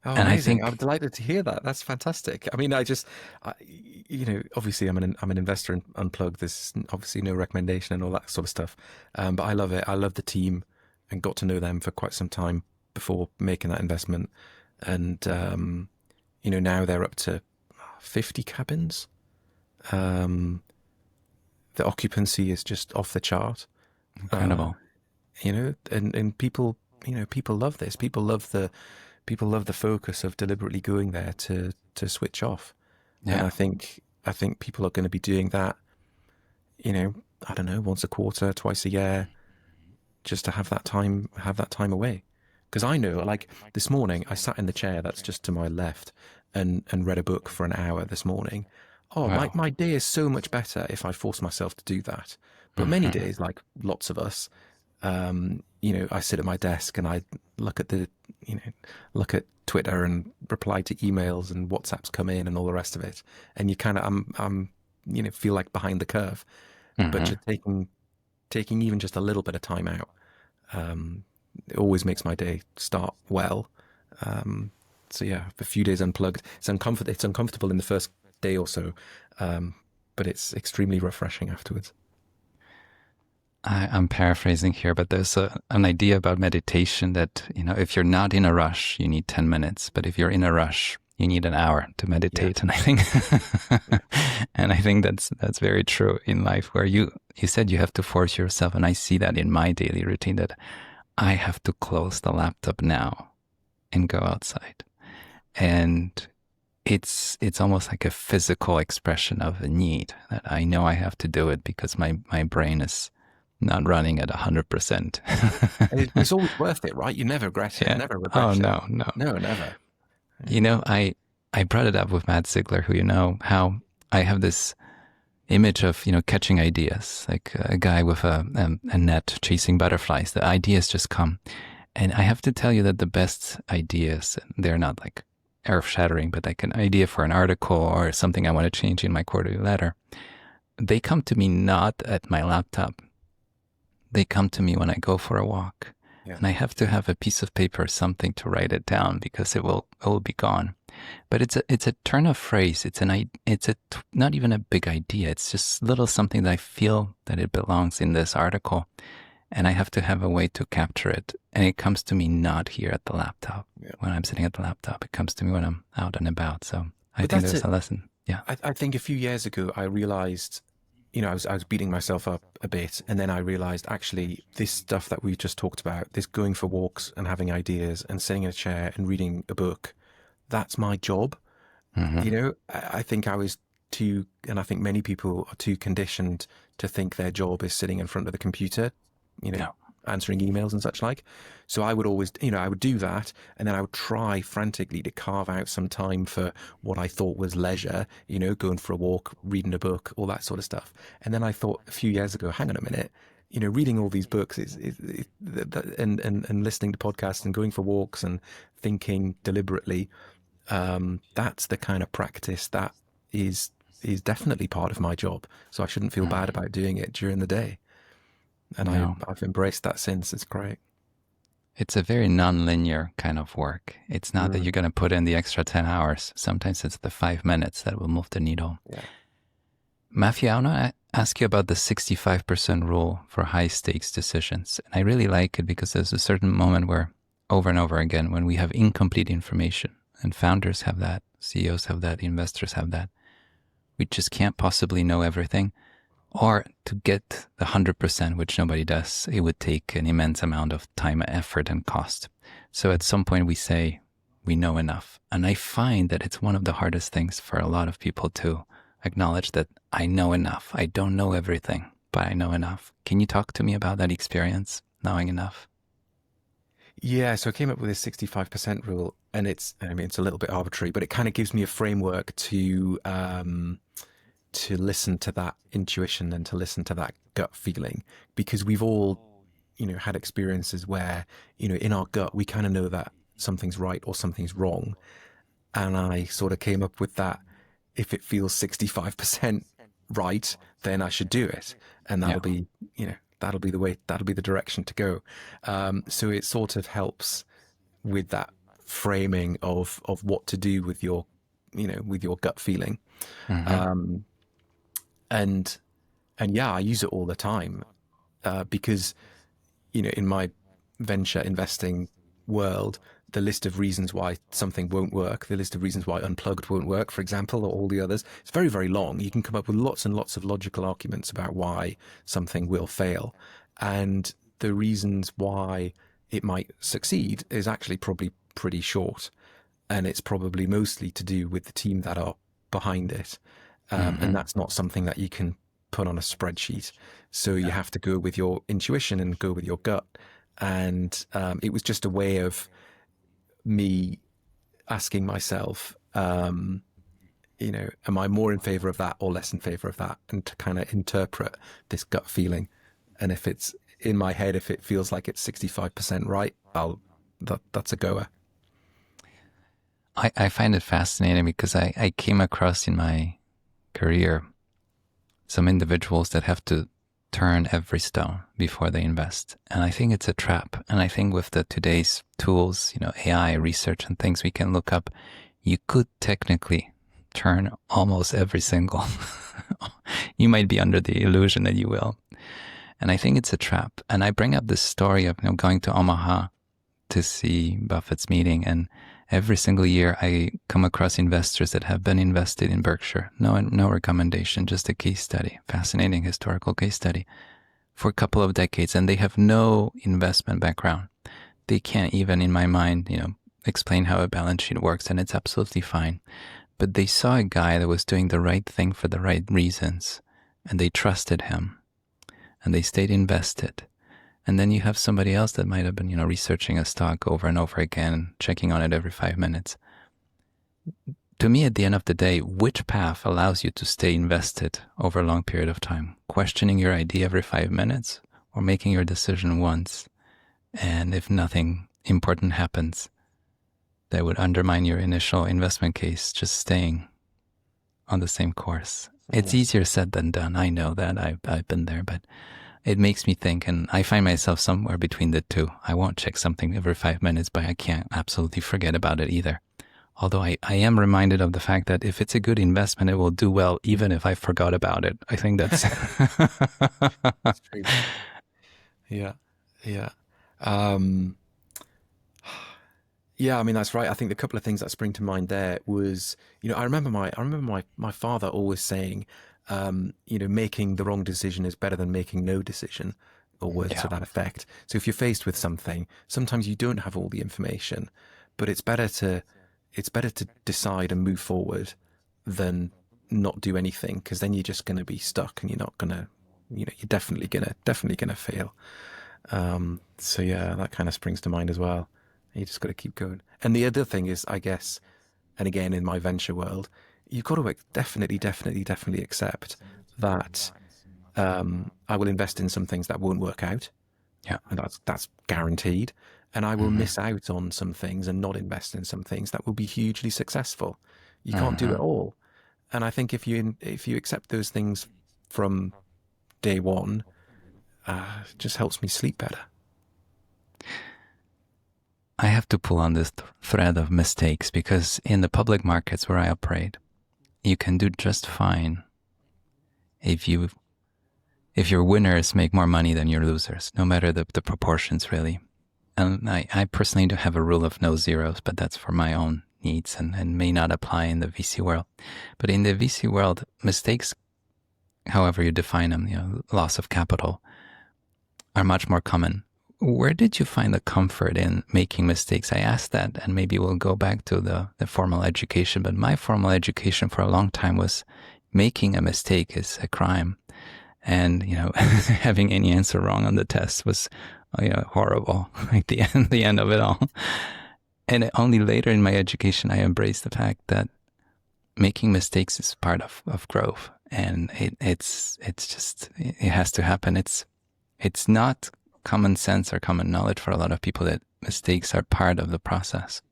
Oh,
and
amazing!
I think
I'm delighted to hear that. That's fantastic. I mean, obviously, I'm an investor in Unplugged. There's obviously no recommendation and all that sort of stuff, but I love it. I love the team, and got to know them for quite some time before making that investment. And now they're up to 50 cabins. The occupancy is just off the chart.
Incredible.
And people love this. People love the focus of deliberately going there to switch off.
Yeah.
And I think people are going to be doing that, I don't know, once a quarter, twice a year, just to have that time away. Because I know, like this morning, I sat in the chair that's just to my left and read a book for an hour this morning. Oh,
Wow.
my day is so much better if I force myself to do that. But many days, like lots of us, I sit at my desk and I look at look at Twitter and reply to emails and WhatsApps come in and all the rest of it. And you kind of, feel like behind the curve, but just taking even just a little bit of time out, it always makes my day start well. So yeah, a few days unplugged. It's uncomfortable in the first day or so, but it's extremely refreshing afterwards.
I'm paraphrasing here, but there's an idea about meditation that, if you're not in a rush, you need 10 minutes. But if you're in a rush, you need an hour to meditate. And I think, and I think that's very true in life, where you said you have to force yourself. And I see that in my daily routine, that I have to close the laptop now and go outside. And it's almost like a physical expression of a need, that I know I have to do it because my brain is not running at 100%.
It's always worth it, right? You never regret it.
Yeah.
Never regret
Oh,
it.
no.
No, never.
I brought it up with Matt Ziegler, who, how I have this image of, catching ideas, like a guy with a net chasing butterflies. The ideas just come. And I have to tell you that the best ideas, they're not like earth-shattering, but like an idea for an article or something I want to change in my quarterly letter, they come to me not at my laptop. They come to me when I go for a walk. Yeah. And I have to have a piece of paper or something to write it down, because it will be gone. But it's a turn of phrase. It's not even a big idea. It's just little something that I feel that it belongs in this article, and I have to have a way to capture it. And it comes to me not here at the laptop. Yeah. When I'm sitting at the laptop, it comes to me when I'm out and about. So I think there's a lesson. Yeah.
I think a few years ago, I realized, I was beating myself up a bit, and then I realized, actually, this stuff that we just talked about, this going for walks and having ideas and sitting in a chair and reading a book, that's my job. Mm-hmm. I think I was too, and I think many people are too conditioned to think their job is sitting in front of the computer, answering emails and such like. So I would always, I would do that, and then I would try frantically to carve out some time for what I thought was leisure, going for a walk, reading a book, all that sort of stuff. And then I thought a few years ago, hang on a minute, reading all these books and listening to podcasts and going for walks and thinking deliberately, that's the kind of practice that is definitely part of my job. So I shouldn't feel bad about doing it during the day. And I've embraced that since. It's great.
It's a very non-linear kind of work. It's not that you're going to put in the extra 10 hours. Sometimes it's the 5 minutes that will move the needle. Yeah. Matthew, I want to ask you about the 65% rule for high-stakes decisions. And I really like it because there's a certain moment where, over and over again, when we have incomplete information, and founders have that, CEOs have that, investors have that, we just can't possibly know everything. Or to get the 100%, which nobody does, it would take an immense amount of time, effort, and cost. So at some point we say, we know enough. And I find that it's one of the hardest things for a lot of people to acknowledge that I know enough. I don't know everything, but I know enough. Can you talk to me about that experience, knowing enough?
Yeah, so I came up with this 65% rule, and it's a little bit arbitrary, but it kind of gives me a framework to listen to that intuition and to listen to that gut feeling, because we've all, had experiences where, in our gut, we kind of know that something's right or something's wrong. And I sort of came up with that, if it feels 65% right, then I should do it. And that'll be, that'll be the way, that'll be the direction to go. So it sort of helps with that framing of what to do with your, with your gut feeling. Mm-hmm. And yeah, I use it all the time, because, in my venture investing world, the list of reasons why something won't work, the list of reasons why Unplugged won't work, for example, or all the others, it's very, very long. You can come up with lots and lots of logical arguments about why something will fail. And the reasons why it might succeed is actually probably pretty short. And it's probably mostly to do with the team that are behind it. And that's not something that you can put on a spreadsheet. So you have to go with your intuition and go with your gut. And it was just a way of me asking myself, am I more in favor of that or less in favor of that? And to kind of interpret this gut feeling. And if it's in my head, if it feels like it's 65% right, that's a goer.
I find it fascinating because I came across in my career some individuals that have to turn every stone before they invest. And I think it's a trap. And I think with today's tools, AI research and things we can look up, you could technically turn almost every single. You might be under the illusion that you will. And I think it's a trap. And I bring up this story of going to Omaha to see Buffett's meeting, and every single year I come across investors that have been invested in Berkshire. No recommendation, just a case study, fascinating historical case study for a couple of decades, and they have no investment background. They can't even, in my mind, explain how a balance sheet works, and it's absolutely fine. But they saw a guy that was doing the right thing for the right reasons, and they trusted him, and they stayed invested. And then you have somebody else that might have been, researching a stock over and over again, checking on it every 5 minutes. To me, at the end of the day, which path allows you to stay invested over a long period of time? Questioning your idea every 5 minutes, or making your decision once, and if nothing important happens that would undermine your initial investment case, just staying on the same course. It's easier said than done. I know that. I've been there, but it makes me think, and I find myself somewhere between the two. I won't check something every 5 minutes, but I can't absolutely forget about it either. Although I am reminded of the fact that if it's a good investment, it will do well, even if I forgot about it. I think that's...
That's true. Yeah. Yeah, I mean, that's right. I think the couple of things that spring to mind there was, I remember my father always saying, making the wrong decision is better than making no decision, or words to that effect. So if you're faced with something, sometimes you don't have all the information, but it's better to decide and move forward than not do anything, because then you're just going to be stuck, and you're not going to, you're definitely gonna fail. So yeah, that kind of springs to mind as well. You just got to keep going. And the other thing is, I guess, and again, in my venture world, you've got to definitely accept that I will invest in some things that won't work out.
Yeah.
And that's guaranteed. And I will miss out on some things and not invest in some things that will be hugely successful. You can't do it all. And I think if you accept those things from day one, it just helps me sleep better.
I have to pull on this thread of mistakes, because in the public markets where I operate, you can do just fine if your winners make more money than your losers, no matter the proportions, really. And I personally do have a rule of no zeros, but that's for my own needs and may not apply in the VC world. But in the VC world, mistakes, however you define them, loss of capital, are much more common. Where did you find the comfort in making mistakes? I asked that, and maybe we'll go back to the formal education, but my formal education for a long time was making a mistake is a crime. And, having any answer wrong on the test was horrible, like the end of it all. And only later in my education, I embraced the fact that making mistakes is part of growth. And it's just, it has to happen. It's not common sense or common knowledge for a lot of people that mistakes are part of the process.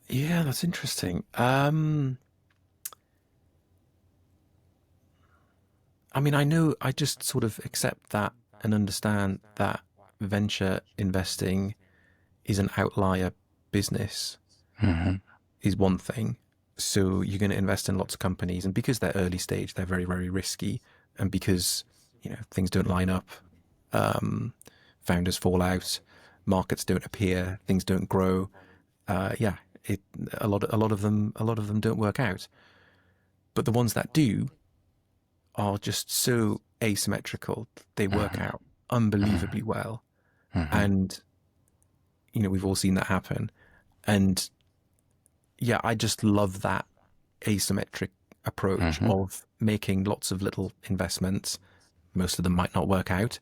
Yeah, that's interesting. I mean, I just sort of accept that and understand that venture investing is an outlier business, is one thing. So you're going to invest in lots of companies, and because they're early stage, they're very, very risky. And because, things don't line up, founders fall out, markets don't appear, things don't grow. A lot of them don't work out. But the ones that do are just so asymmetrical. They work out unbelievably well. And, we've all seen that happen. And yeah, I just love that asymmetric approach of making lots of little investments. Most of them might not work out,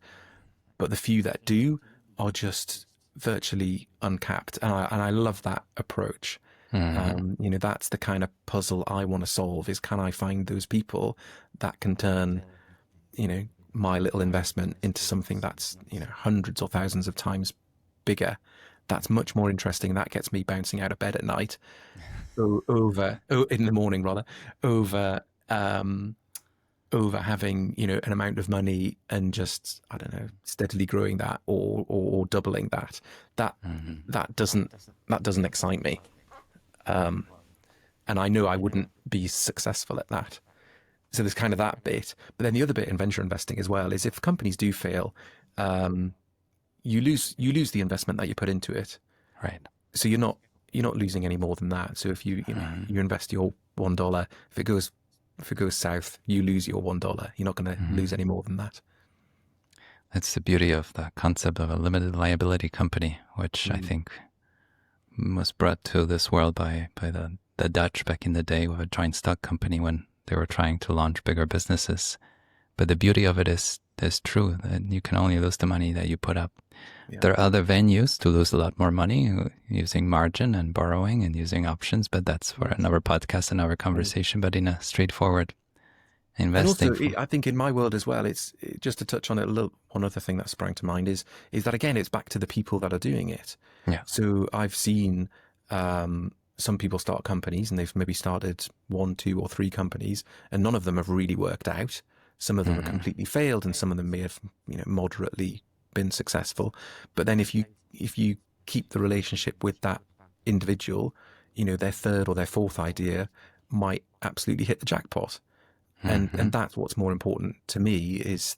but the few that do are just virtually uncapped. And I love that approach. That's the kind of puzzle I want to solve, is can I find those people that can turn, my little investment into something that's, hundreds or thousands of times bigger. That's much more interesting. That gets me bouncing out of bed at night in the morning rather, over having, an amount of money and just, I don't know, steadily growing that or doubling that. That doesn't excite me. And I know I wouldn't be successful at that. So there's kind of that bit. But then the other bit in venture investing as well is if companies do fail, you lose the investment that you put into it.
Right.
So you're not losing any more than that. So if you invest your $1, if it goes south, you lose your $1. You're not going to lose any more than that.
That's the beauty of the concept of a limited liability company, which I think was brought to this world by the Dutch back in the day with a joint stock company when they were trying to launch bigger businesses. But the beauty of it is true, that you can only lose the money that you put up.
Yeah.
There are other venues to lose a lot more money using margin and borrowing and using options, but that's for another podcast, another conversation, but in a straightforward investing.
And also, I think in my world as well, it's just to touch on it a little. One other thing that sprang to mind is that again, it's back to the people that are doing it.
Yeah.
So I've seen some people start companies, and they've maybe started 1, 2, or 3 companies, and none of them have really worked out. Some of them have completely failed, and some of them may have moderately been successful. But then if you keep the relationship with that individual, their third or their fourth idea might absolutely hit the jackpot. And that's what's more important to me is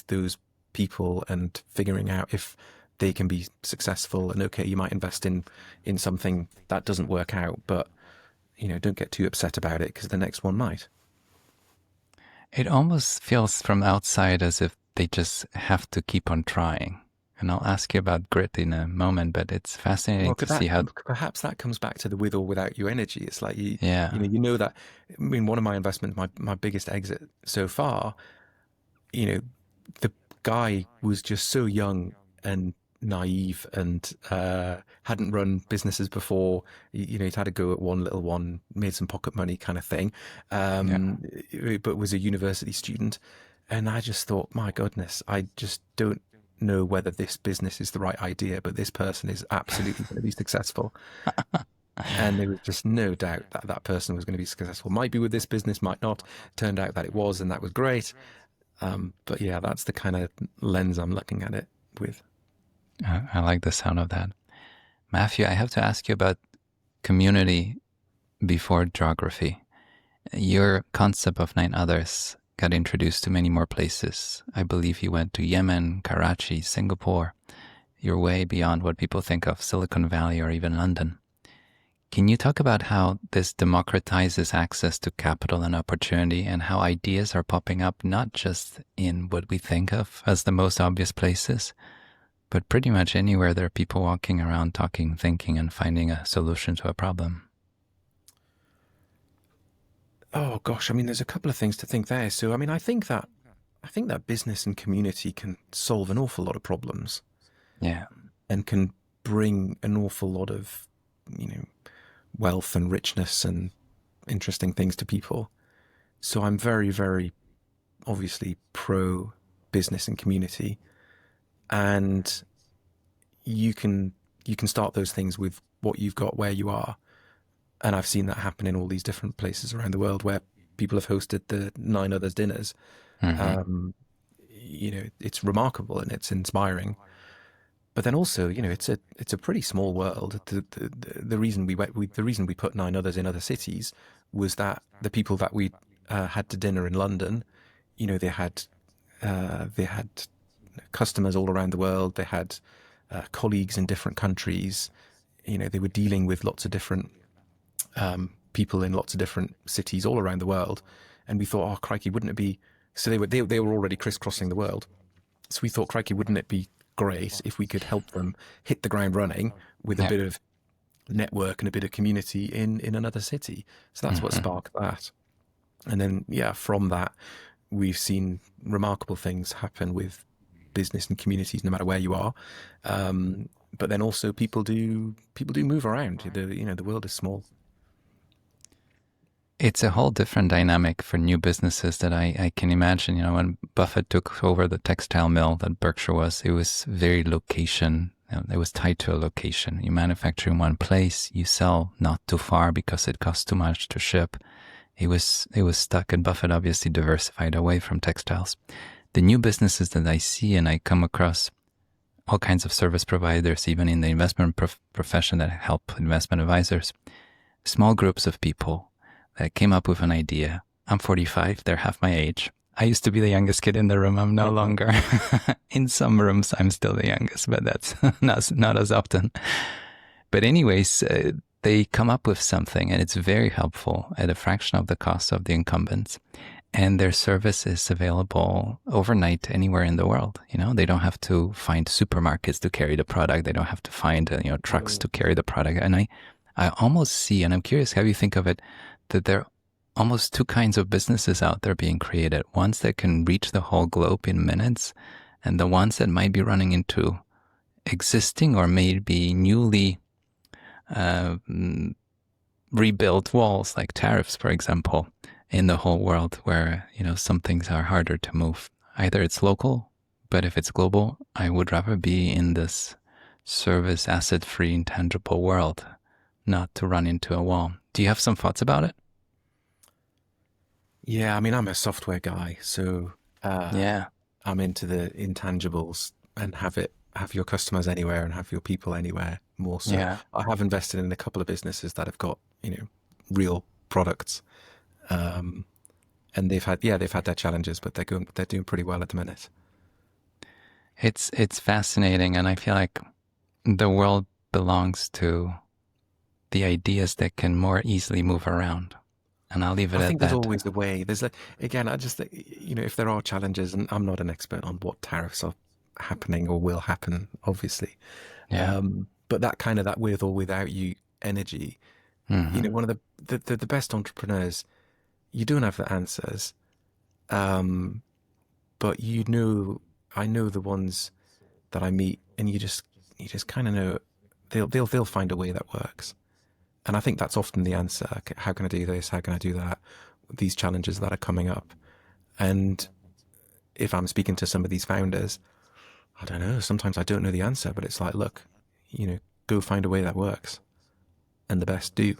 those people and figuring out if they can be successful. And okay, you might invest in something that doesn't work out, but don't get too upset about it because the next one might.
It almost feels from outside as if they just have to keep on trying. And I'll ask you about grit in a moment, but it's fascinating to see how...
Perhaps that comes back to the with or without you energy. It's like,
yeah.
That, I mean, one of my investments, my biggest exit so far, the guy was just so young and naive and hadn't run businesses before. He'd had a go at one little one, made some pocket money kind of thing, but was a university student. And I just thought, my goodness, I just don't know whether this business is the right idea, but this person is absolutely going to be successful. And there was just no doubt that person was going to be successful. Might be with this business, might not. Turned out that it was, and that was great. But yeah, that's the kind of lens I'm looking at it with.
I like the sound of that. Matthew, I have to ask you about community before geography. Your concept of 9 others got introduced to many more places. I believe you went to Yemen, Karachi, Singapore. You're way beyond what people think of Silicon Valley or even London. Can you talk about how this democratizes access to capital and opportunity and how ideas are popping up not just in what we think of as the most obvious places, but pretty much anywhere there are people walking around talking, thinking, and finding a solution to a problem?
Oh gosh, I mean, there's a couple of things to think there. So, I mean, I think that business and community can solve an awful lot of problems.
Yeah.
And can bring an awful lot of, wealth and richness and interesting things to people. So I'm very, very obviously pro business and community. And you can start those things with what you've got where you are. And I've seen that happen in all these different places around the world where people have hosted the 9 others dinners. It's remarkable and it's inspiring. But then also, it's a pretty small world. The reason we put 9 others in other cities was that the people that we had to dinner in London, they had customers all around the world. They had colleagues in different countries. They were dealing with lots of different people in lots of different cities all around the world. And we thought, oh, crikey, wouldn't it be... So they were already crisscrossing the world. So we thought, crikey, wouldn't it be great if we could help them hit the ground running with a bit of network and a bit of community in another city. So that's what sparked that. And then, from that, we've seen remarkable things happen with business and communities, no matter where you are. But then also people do move around. The world is small.
It's a whole different dynamic for new businesses that I can imagine. When Buffett took over the textile mill that Berkshire was, it was very location. It was tied to a location. You manufacture in one place, you sell not too far because it costs too much to ship. It was stuck, and Buffett obviously diversified away from textiles. The new businesses that I see, and I come across all kinds of service providers, even in the investment profession that help investment advisors, small groups of people that came up with an idea, I'm 45. They're half my age. I used to be the youngest kid in the room. I'm no longer. In some rooms, I'm still the youngest, but that's not as often. But anyways, they come up with something and it's very helpful at a fraction of the cost of the incumbents. And their service is available overnight anywhere in the world. You know, they don't have to find supermarkets to carry the product. They don't have to find, trucks to carry the product. And I almost see, and I'm curious how you think of it, that there are almost two kinds of businesses out there being created. Ones that can reach the whole globe in minutes, and the ones that might be running into existing or maybe newly rebuilt walls, like tariffs, for example, in the whole world, where, some things are harder to move. Either it's local, but if it's global, I would rather be in this service, asset-free, intangible world, not to run into a wall. Do you have some thoughts about it?
Yeah, I mean, I'm a software guy, so
Yeah.
I'm into the intangibles and have your customers anywhere and have your people anywhere more so.
Yeah.
I have invested in a couple of businesses that have got, real products. And they've had their challenges, but they're doing pretty well at the minute.
It's fascinating, and I feel like the world belongs to the ideas that can more easily move around. And I'll leave it
I
at
think
that.
there's always a way. Again, I just think, if there are challenges, and I'm not an expert on what tariffs are happening or will happen, obviously.
Yeah.
But that with or without you energy,
Mm-hmm.
one of the best entrepreneurs, you don't have the answers. But I know the ones that I meet, and you just kind of know they'll find a way that works. And I think that's often the answer. How can I do this? How can I do that? These challenges that are coming up. And if I'm speaking to some of these founders, I don't know, sometimes I don't know the answer, but it's like, look, go find a way that works. And the best do.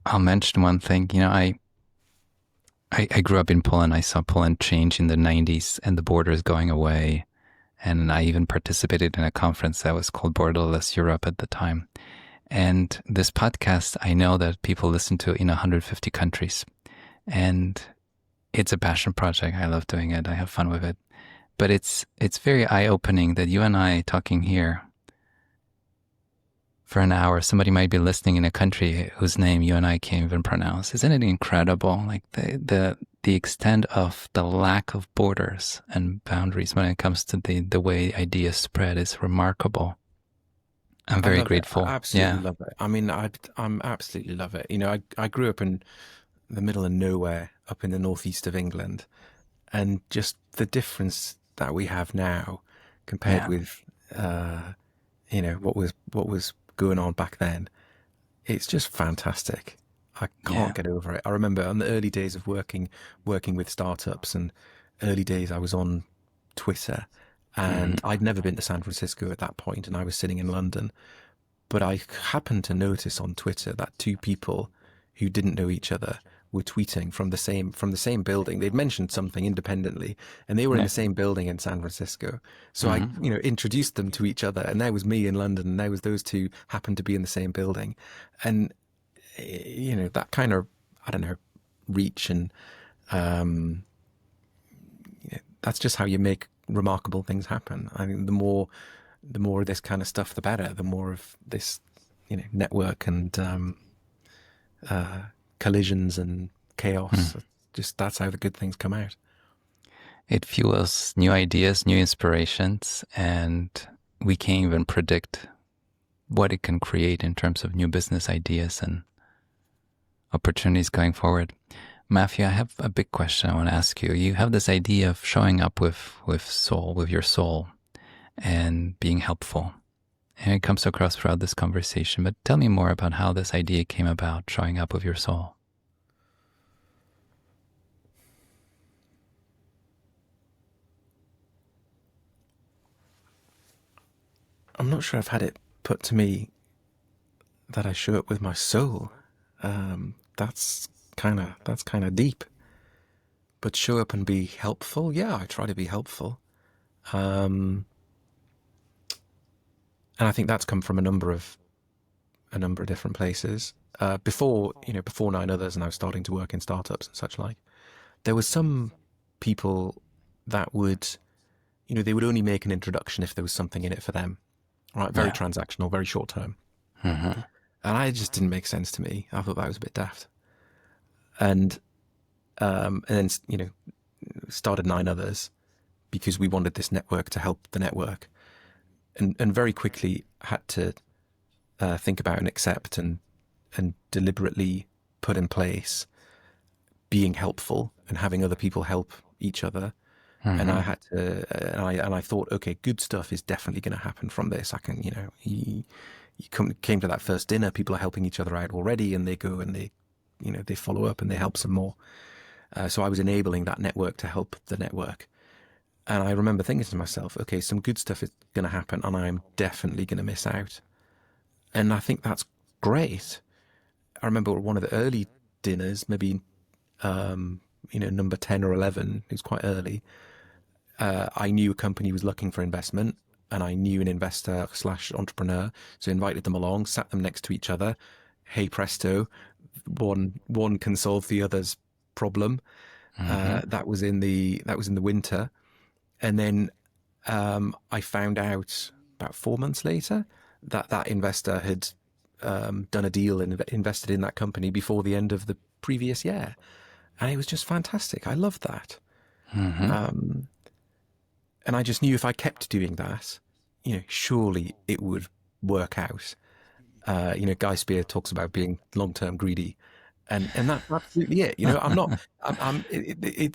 I'll mention one thing. I grew up in Poland. I saw Poland change in the 90s and the borders going away. And I even participated in a conference that was called Borderless Europe at the time. And this podcast, I know that people listen to in 150 countries. And it's a passion project. I love doing it. I have fun with it. But it's very eye-opening that you and I talking here for an hour, somebody might be listening in a country whose name you and I can't even pronounce. Isn't it incredible? Like the extent of the lack of borders and boundaries when it comes to the way ideas spread is remarkable. I'm very grateful.
I absolutely love it. I mean, I'm absolutely love it. I grew up in the middle of nowhere, up in the northeast of England, and just the difference that we have now compared with, what was going on back then, it's just fantastic. I can't get over it. I remember on the early days of working with startups, and early days I was on Twitter, and I'd never been to San Francisco at that point, and I was sitting in London, but I happened to notice on Twitter that two people who didn't know each other were tweeting from the same building. They'd mentioned something independently, and they were in the same building in San Francisco. So I, introduced them to each other, and there was me in London, and there was those two happened to be in the same building, and that kind of, I don't know, reach, and that's just how you make remarkable things happen. I mean, the more of this kind of stuff, the better. The more of this, network and collisions and chaos. Just that's how the good things come out.
It fuels new ideas, new inspirations, and we can't even predict what it can create in terms of new business ideas and opportunities going forward. Matthew, I have a big question I want to ask you. You have this idea of showing up with your soul, and being helpful. And it comes across throughout this conversation, but tell me more about how this idea came about, showing up with your soul.
I'm not sure I've had it put to me that I show up with my soul. That's kind of deep. But show up and be helpful. Yeah, I try to be helpful. And I think that's come from a number of a number of different places. Before Nine Others, and I was starting to work in startups and such like, there was some people that would, they would only make an introduction if there was something in it for them, right? Very
Yeah.
transactional, very short term.
Mm-hmm.
And I just didn't make sense to me. I thought that was a bit daft. And then, started Nine Others because we wanted this network to help the network. And very quickly had to think about and accept and deliberately put in place being helpful and having other people help each other.
Mm-hmm.
And I had to, and I thought, okay, good stuff is definitely going to happen from this. I can, you came to that first dinner, people are helping each other out already, and they go and they follow up and they help some more. So I was enabling that network to help the network. And I remember thinking to myself, okay, some good stuff is going to happen and I'm definitely going to miss out. And I think that's great. I remember one of the early dinners, maybe, number 10 or 11, it was quite early. I knew a company was looking for investment and I knew an investor / entrepreneur. So I invited them along, sat them next to each other. Hey, presto, one can solve the other's problem. That was in the winter. And then I found out about 4 months later that investor had done a deal and invested in that company before the end of the previous year. And it was just fantastic. I loved that. And I just knew if I kept doing that, surely it would work out. Guy Spier talks about being long-term greedy. And that's absolutely it.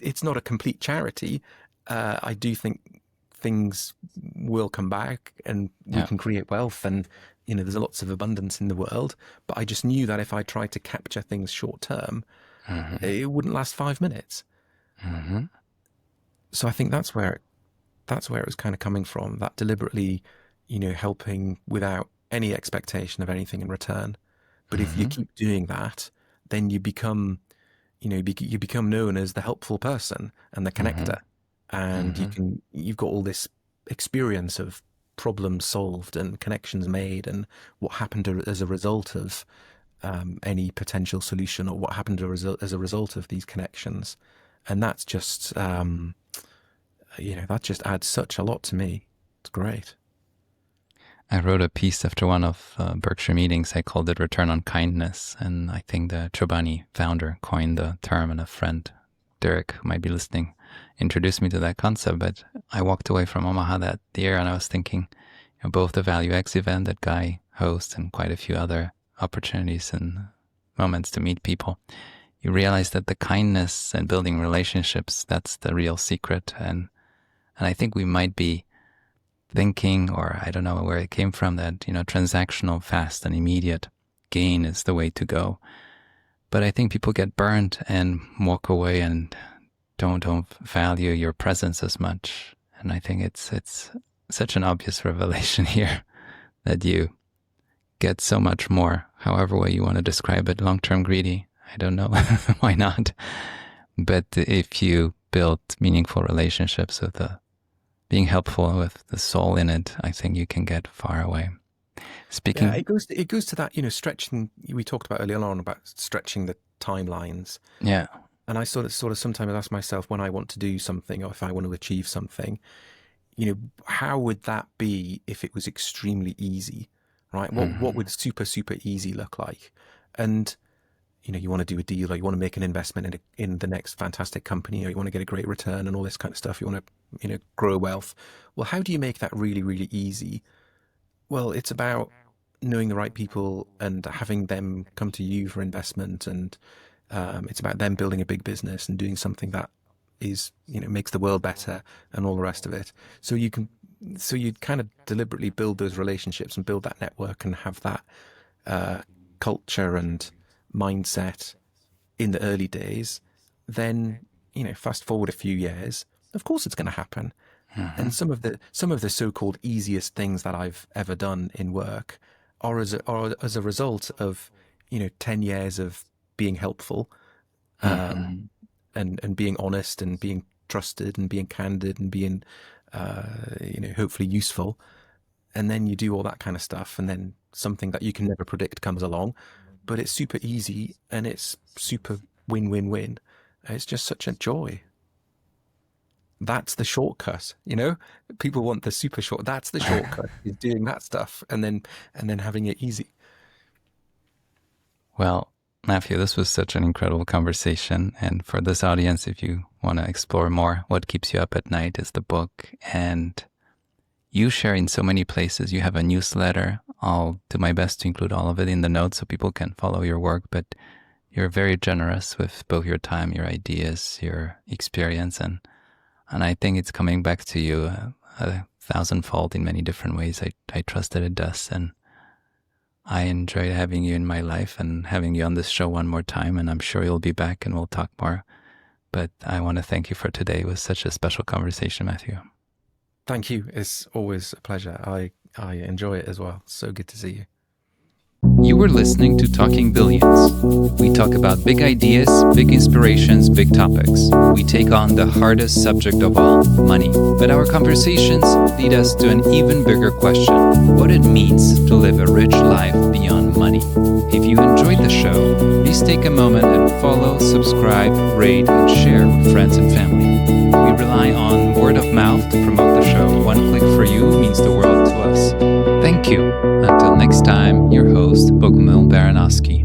It's not a complete charity. I do think things will come back and we can create wealth and, there's lots of abundance in the world. But I just knew that if I tried to capture things short term, it wouldn't last 5 minutes. So I think that's where it was kind of coming from, that deliberately, helping without any expectation of anything in return. But if you keep doing that, then you become, you become known as the helpful person and the connector. And you've got all this experience of problems solved and connections made and what happened as a result of any potential solution or what happened as a result of these connections. And that's just, that just adds such a lot to me. It's great.
I wrote a piece after one of Berkshire meetings. I called it Return on Kindness. And I think the Chobani founder coined the term, and a friend, Derek, who might be listening, introduced me to that concept. But I walked away from Omaha that year and I was thinking, both the Value X event that Guy hosts and quite a few other opportunities and moments to meet people, you realize that the kindness and building relationships, that's the real secret. And I think we might be thinking, or I don't know where it came from, that, transactional, fast and immediate gain is the way to go. But I think people get burned and walk away and don't value your presence as much. And I think it's such an obvious revelation here that you get so much more, however way you want to describe it, long-term greedy. I don't know. Why not? But if you build meaningful relationships with being helpful with the soul in it, I think you can get far away. Speaking,
it goes to that, stretching. We talked about earlier on about stretching the timelines.
Yeah.
And I sort of sometimes ask myself, when I want to do something or if I want to achieve something, how would that be if it was extremely easy, right? What would super, super easy look like? And you want to do a deal, or you want to make an investment in the next fantastic company, or you want to get a great return and all this kind of stuff. You want to, grow wealth. Well, how do you make that really, really easy? Well, it's about knowing the right people and having them come to you for investment. And it's about them building a big business and doing something that is, makes the world better and all the rest of it. So you kind of deliberately build those relationships and build that network and have that culture and mindset in the early days. Then, fast forward a few years, of course it's going to happen. And some of the so-called easiest things that I've ever done in work are as a result of 10 years of being helpful, and being honest and being trusted and being candid and being hopefully useful. And then you do all that kind of stuff, and then something that you can never predict comes along, but it's super easy and it's super win-win-win. It's just such a joy. That's the shortcut, People want the super short. That's the shortcut, is doing that stuff and then having it easy.
Well, Matthew, this was such an incredible conversation. And for this audience, if you want to explore more, What Keeps You Up at Night is the book. And you share in so many places. You have a newsletter. I'll do my best to include all of it in the notes so people can follow your work. But you're very generous with both your time, your ideas, your experience. And I think it's coming back to you a thousandfold in many different ways. I trust that it does. And I enjoyed having you in my life and having you on this show one more time, and I'm sure you'll be back and we'll talk more. But I want to thank you for today. It was such a special conversation, Matthew.
Thank you. It's always a pleasure. I enjoy it as well. So good to see you.
You were listening to Talking Billions. We talk about big ideas, big inspirations, big topics. We take on the hardest subject of all, money. But our conversations lead us to an even bigger question: what it means to live a rich life beyond money. If you enjoyed the show, please take a moment and follow, subscribe, rate, and share with friends and family. We rely on word of mouth to promote the show. One click for you means the world to us. Thank you. Until next time, your host, Bogumil Baranowski.